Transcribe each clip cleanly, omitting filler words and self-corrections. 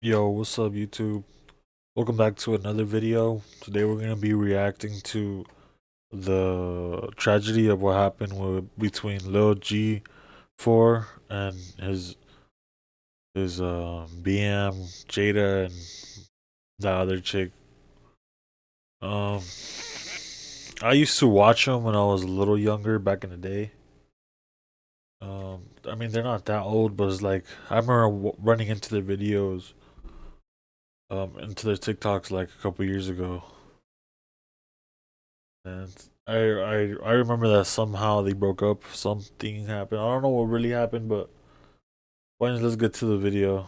Yo, what's up, YouTube? Welcome back to another video. Today we're gonna be reacting to the tragedy of what happened between Lil G4 and his BM Jada and that other chick. Um, I used to watch them when I was a little younger back in the day. I mean they're not that old, but it's like I remember running into their videos, into their TikToks like a couple years ago. And I remember that somehow they broke up. Something happened. I don't know what really happened, but let's get to the video.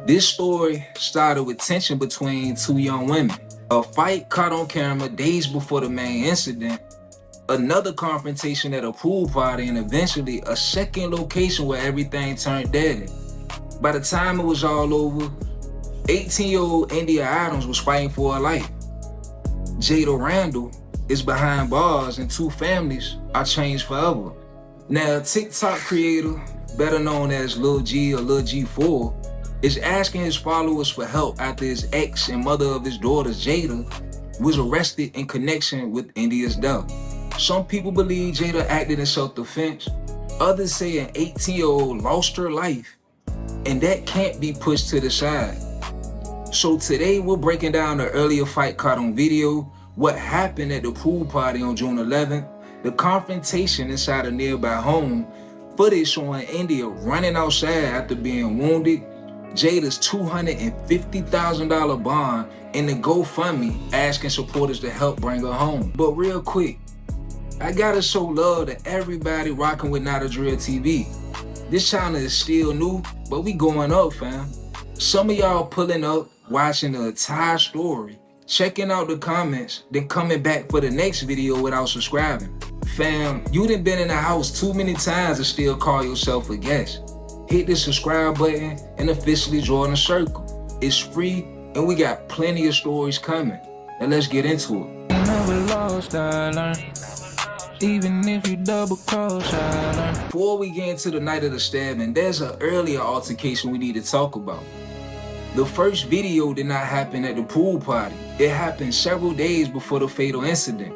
This story started with tension between two young women. A fight caught on camera days before the main incident, another confrontation at a pool party, and eventually a second location where everything turned deadly. By the time it was all over, 18-year-old India Adams was fighting for her life. Jada Randall is behind bars and two families are changed forever. Now, TikTok creator, better known as Lil G or Lil G4, is asking his followers for help after his ex and mother of his daughters, Jada, was arrested in connection with India's death. Some people believe Jada acted in self-defense. Others say an 18-year-old lost her life, and that can't be pushed to the side. So today we're breaking down the earlier fight caught on video, what happened at the pool party on June 11th, the confrontation inside a nearby home, footage showing India running outside after being wounded, Jada's $250,000 bond, and the GoFundMe asking supporters to help bring her home. But real quick, I gotta show love to everybody rocking with Not a Drill TV. This channel is still new, but we going up, fam. Some of y'all pulling up, watching the entire story, checking out the comments, then coming back for the next video without subscribing. Fam, you done been in the house too many times to still call yourself a guest. Hit the subscribe button and officially join the circle. It's free and we got plenty of stories coming. Now let's get into it. Never lost, I learned. Even if you double cross, I learned. Before we get into the night of the stabbing, there's an earlier altercation we need to talk about. The first video did not happen at the pool party. It happened several days before the fatal incident.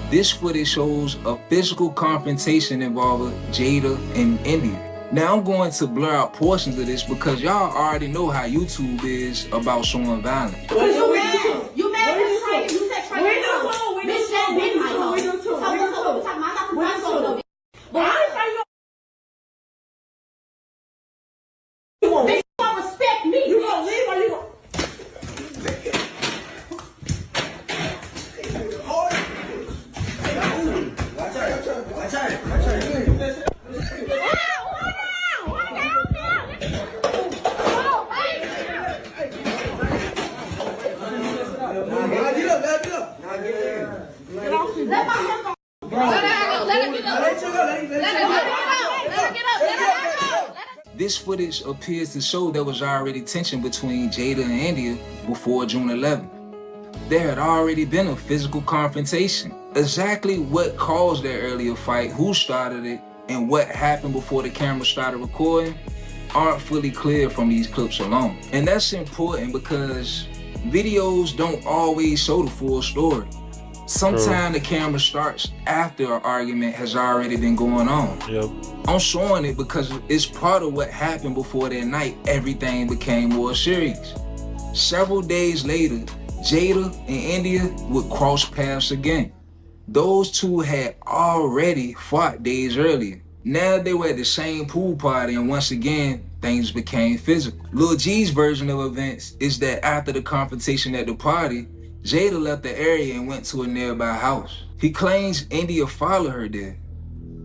This footage shows a physical confrontation involving Jada and India. Now I'm going to blur out portions of this because y'all already know how YouTube is about showing violence. What you mad? You mad because Trey? You said Trey. We do too. We do too. We do too. We do too. We do too. Bitch, you don't respect me. You gonna leave or you gonna? Watch out. This footage appears to show there was already tension between Jada and India before June 11th. There had already been a physical confrontation. Exactly what caused that earlier fight, who started it, and what happened before the camera started recording aren't fully clear from these clips alone. And that's important because videos don't always show the full story. Sometimes the camera starts after an argument has already been going on. Yep. I'm showing it because it's part of what happened before that night everything became more serious. Several days later, Jada and India would cross paths again. Those two had already fought days earlier. Now they were at the same pool party and once again, things became physical. Lil G's version of events is that after the confrontation at the party, Jada left the area and went to a nearby house. He claims India followed her there.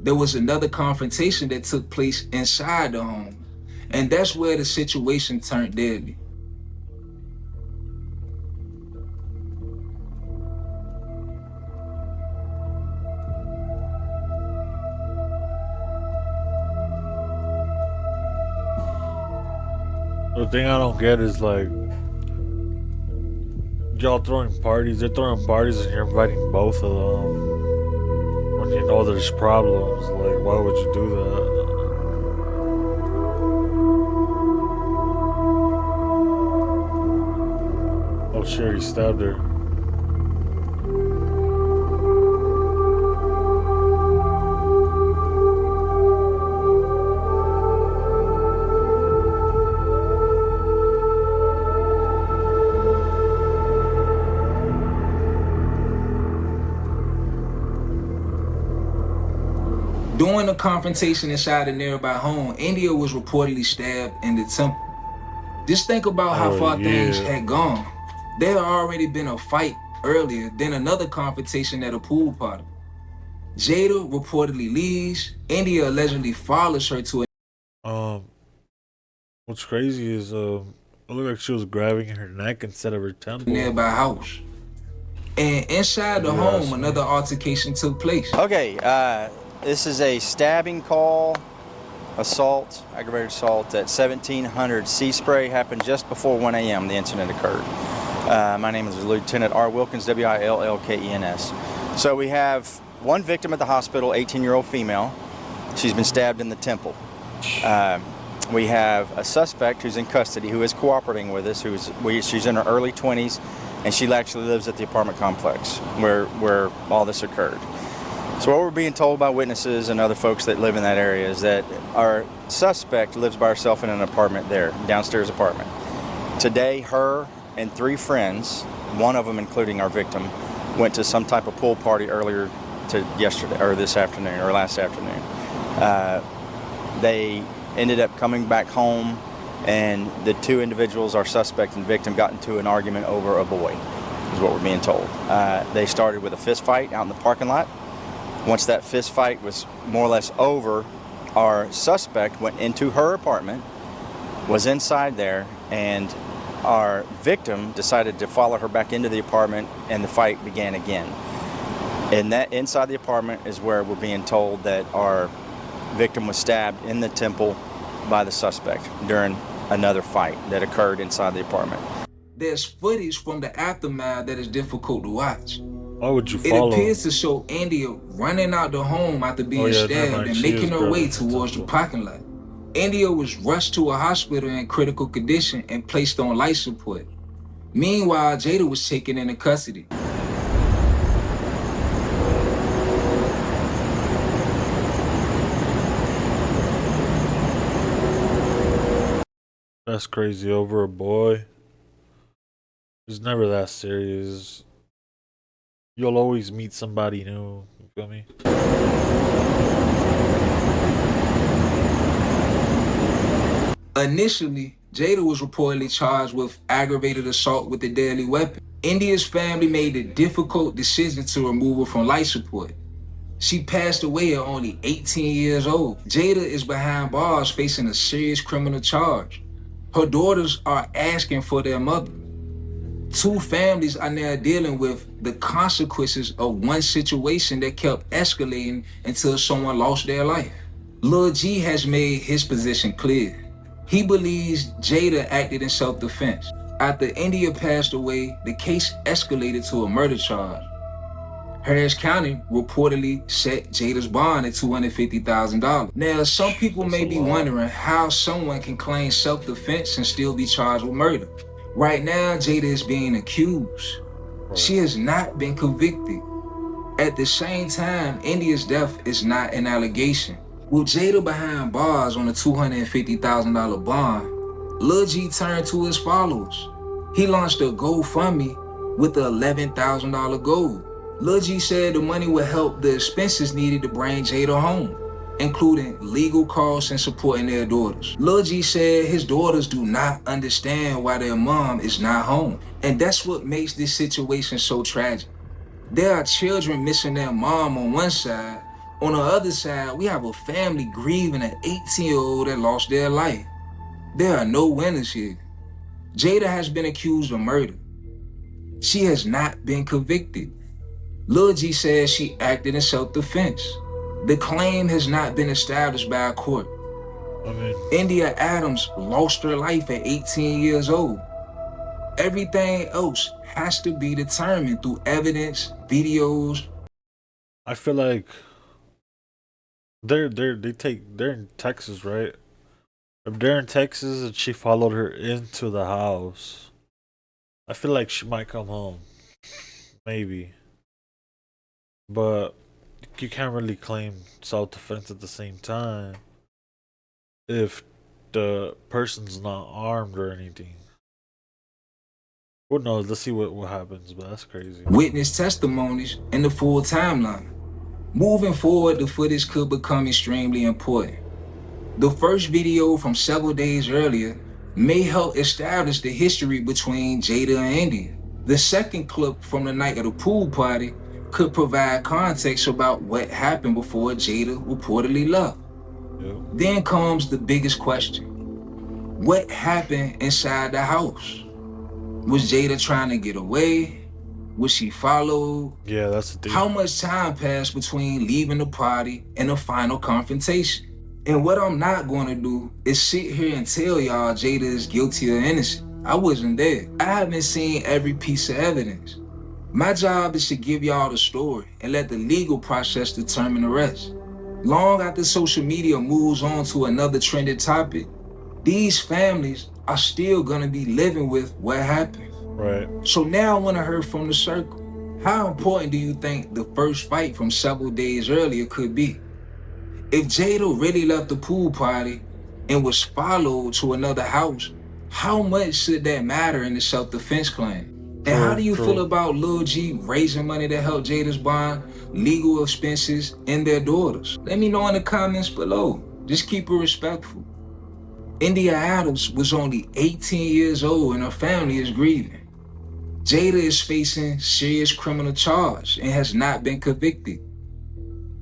There was another confrontation that took place inside the home, and that's where the situation turned deadly. The thing I don't get is like y'all throwing parties. They're throwing parties and you're inviting both of them when you know there's problems. Like, why would you do that? She already stabbed her. During the confrontation inside a nearby home, India was reportedly stabbed in the temple. Just think about how far things had gone. There had already been a fight earlier, then another confrontation at a pool party. Jada reportedly leaves. India allegedly follows her to what's crazy is it looked like she was grabbing her neck instead of her temple. a nearby house. And inside the home, another altercation took place. Okay, this is a stabbing call, assault, aggravated assault at 1700 Seaspray. Happened just before 1 a.m. the incident occurred. My name is Lieutenant R. Wilkins, Willkens. So we have one victim at the hospital, 18-year-old female. She's been stabbed in the temple. We have a suspect who's in custody who is cooperating with us. She's in her early 20s, and she actually lives at the apartment complex where all this occurred. So what we're being told by witnesses and other folks that live in that area is that our suspect lives by herself in an apartment there, downstairs apartment. Today, her and 3 friends, one of them including our victim, went to some type of pool party earlier to yesterday, or this afternoon, or last afternoon. They ended up coming back home, and the 2 individuals, our suspect and victim, got into an argument over a boy, is what we're being told. They started with a fist fight out in the parking lot. Once that fist fight was more or less over, our suspect went into her apartment, was inside there, and our victim decided to follow her back into the apartment, and the fight began again. And that inside the apartment is where we're being told that our victim was stabbed in the temple by the suspect during another fight that occurred inside the apartment. There's footage from the aftermath that is difficult to watch. Why would you follow? It appears to show India running out the home after being stabbed and making her way towards the parking lot. India was rushed to a hospital in critical condition and placed on life support. Meanwhile, Jada was taken into custody. That's crazy. Over a boy. It's never that serious. You'll always meet somebody new. You feel me? Initially, Jada was reportedly charged with aggravated assault with a deadly weapon. India's family made the difficult decision to remove her from life support. She passed away at only 18 years old. Jada is behind bars facing a serious criminal charge. Her daughters are asking for their mother. 2 families are now dealing with the consequences of one situation that kept escalating until someone lost their life. Lil G has made his position clear. He believes Jada acted in self-defense. After India passed away, the case escalated to a murder charge. Harris County reportedly set Jada's bond at $250,000. Now, some people may be wondering how someone can claim self-defense and still be charged with murder. Right now, Jada is being accused. She has not been convicted. At the same time, India's death is not an allegation. With Jada behind bars on a $250,000 bond, Lil G turned to his followers. He launched a GoFundMe with the $11,000 goal. Lil G said the money would help the expenses needed to bring Jada home, including legal costs and supporting their daughters. Lil G said his daughters do not understand why their mom is not home, and that's what makes this situation so tragic. There are children missing their mom on one side. On the other side, we have a family grieving an 18-year-old that lost their life. There are no winners here. Jada has been accused of murder. She has not been convicted. Lil G says she acted in self-defense. The claim has not been established by a court. India Adams lost her life at 18 years old. Everything else has to be determined through evidence, videos. I feel like they're in Texas, right? If they're in Texas and she followed her into the house, I feel like she might come home. Maybe. But you can't really claim self-defense at the same time if the person's not armed or anything. Who knows? Let's see what happens, but that's crazy. Witness testimonies, and the full timeline. Moving forward, the footage could become extremely important. The first video from several days earlier may help establish the history between Jada and India. The second clip from the night of the pool party could provide context about what happened before Jada reportedly left. Yep. Then comes the biggest question. What happened inside the house? Was Jada trying to get away? Was she followed? Yeah, that's the thing. How much time passed between leaving the party and the final confrontation? And what I'm not going to do is sit here and tell y'all Jada is guilty or innocent. I wasn't there. I haven't seen every piece of evidence. My job is to give y'all the story and let the legal process determine the rest. Long after social media moves on to another trending topic, these families are still gonna be living with what happened. Right. So now I wanna hear from the circle. How important do you think the first fight from several days earlier could be? If Jada really left the pool party and was followed to another house, how much should that matter in the self-defense claim? And how do you feel about Lil G raising money to help Jada's bond, legal expenses, and their daughters? Let me know in the comments below. Just keep it respectful. India Adams was only 18 years old and her family is grieving. Jada is facing serious criminal charge and has not been convicted.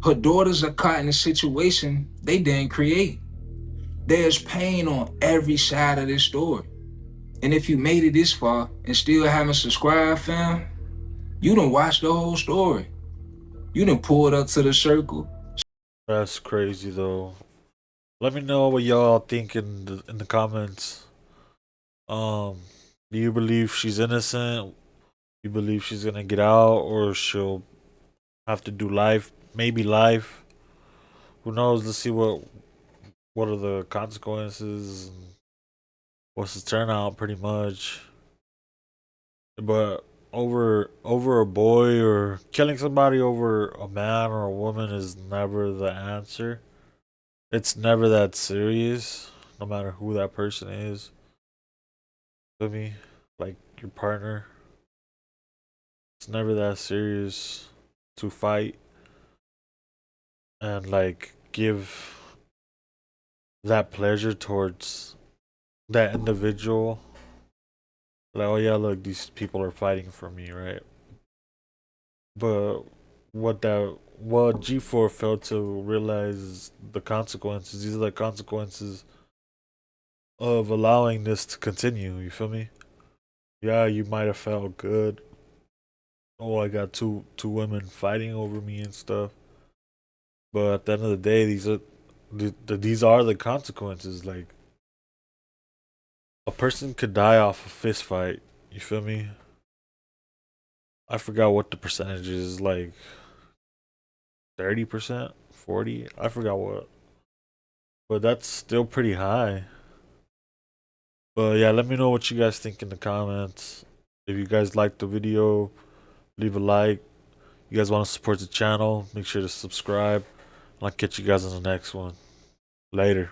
Her daughters are caught in a situation they didn't create. There's pain on every side of this story. And if you made it this far and still haven't subscribed, fam, you done watched the whole story. You done pulled up to the circle. That's crazy though. Let me know what y'all think in the comments. Do you believe she's innocent? You believe she's gonna get out, or she'll have to do life? Maybe life. Who knows? Let's see what are the consequences. And what's the turnout, pretty much. But over a boy or killing somebody over a man or a woman is never the answer. It's never that serious, no matter who that person is. Feel me? Like your partner. It's never that serious to fight and like give that pleasure towards that individual. Like, oh yeah, look, these people are fighting for me, right? But what G4 failed to realize is the consequences. These are the consequences of allowing this to continue. You feel me? Yeah, you might have felt good. Oh, I got two women fighting over me and stuff. But at the end of the day, these are the consequences. Like, a person could die off a fist fight. You feel me? I forgot what the percentage is, like 30%, 40. I forgot what, but that's still pretty high. But yeah, let me know what you guys think in the comments. If you guys liked the video, leave a like. You guys want to support the channel, make sure to subscribe. I'll catch you guys on the next one. Later.